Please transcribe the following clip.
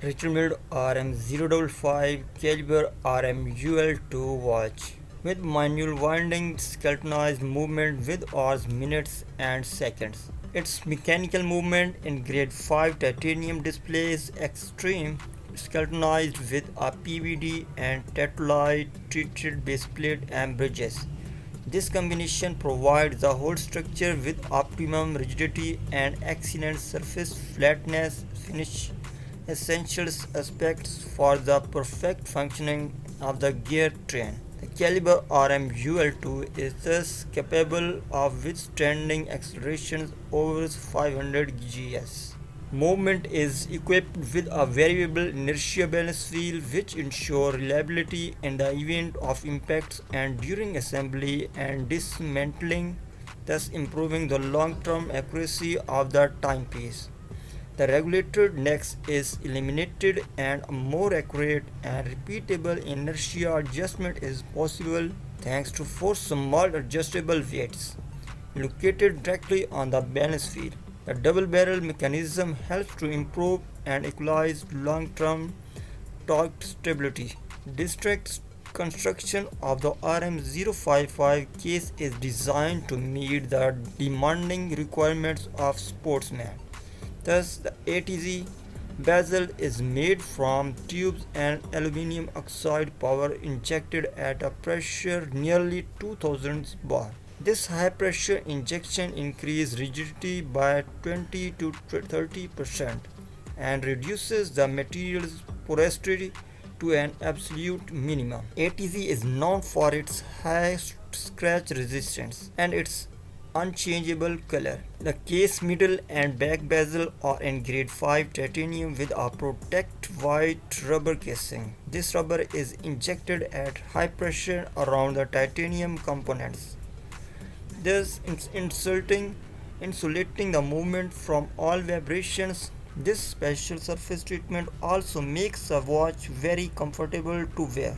Richard RM055 Calibre RMUL2 watch with manual winding synchronized movement with hours, minutes and seconds. Its mechanical movement in grade 5 titanium displays extreme synchronized with a PVD and tetralite treated base plate and bridges. This combination provides the whole structure with optimum rigidity and excellent surface flatness finish, essential aspects for the perfect functioning of the gear train. The Calibre RMUL2 is thus capable of withstanding accelerations over 500 gs. Movement is equipped with a variable inertia balance wheel which ensure reliability in the event of impacts and during assembly and dismantling, thus improving the long-term accuracy of the timepiece. The regulated next is eliminated and a more accurate and repeatable inertia adjustment is possible thanks to four small adjustable weights located directly on the balance wheel. The double barrel mechanism helps to improve and equalize long-term torque stability. District construction of the RM055 case is designed to meet the demanding requirements of sportsmen. Thus, the ATZ bezel is made from tubes and aluminum oxide power injected at a pressure nearly 2000 bar. This high pressure injection increases rigidity by 20 to 30% and reduces the material's porosity to an absolute minimum. ATZ is known for its high scratch resistance and its unchangeable color. The case middle and back bezel are in grade 5 titanium with a protect white rubber casing. This rubber is injected at high pressure around the titanium components, thus insulating the movement from all vibrations. This special surface treatment also makes the watch very comfortable to wear.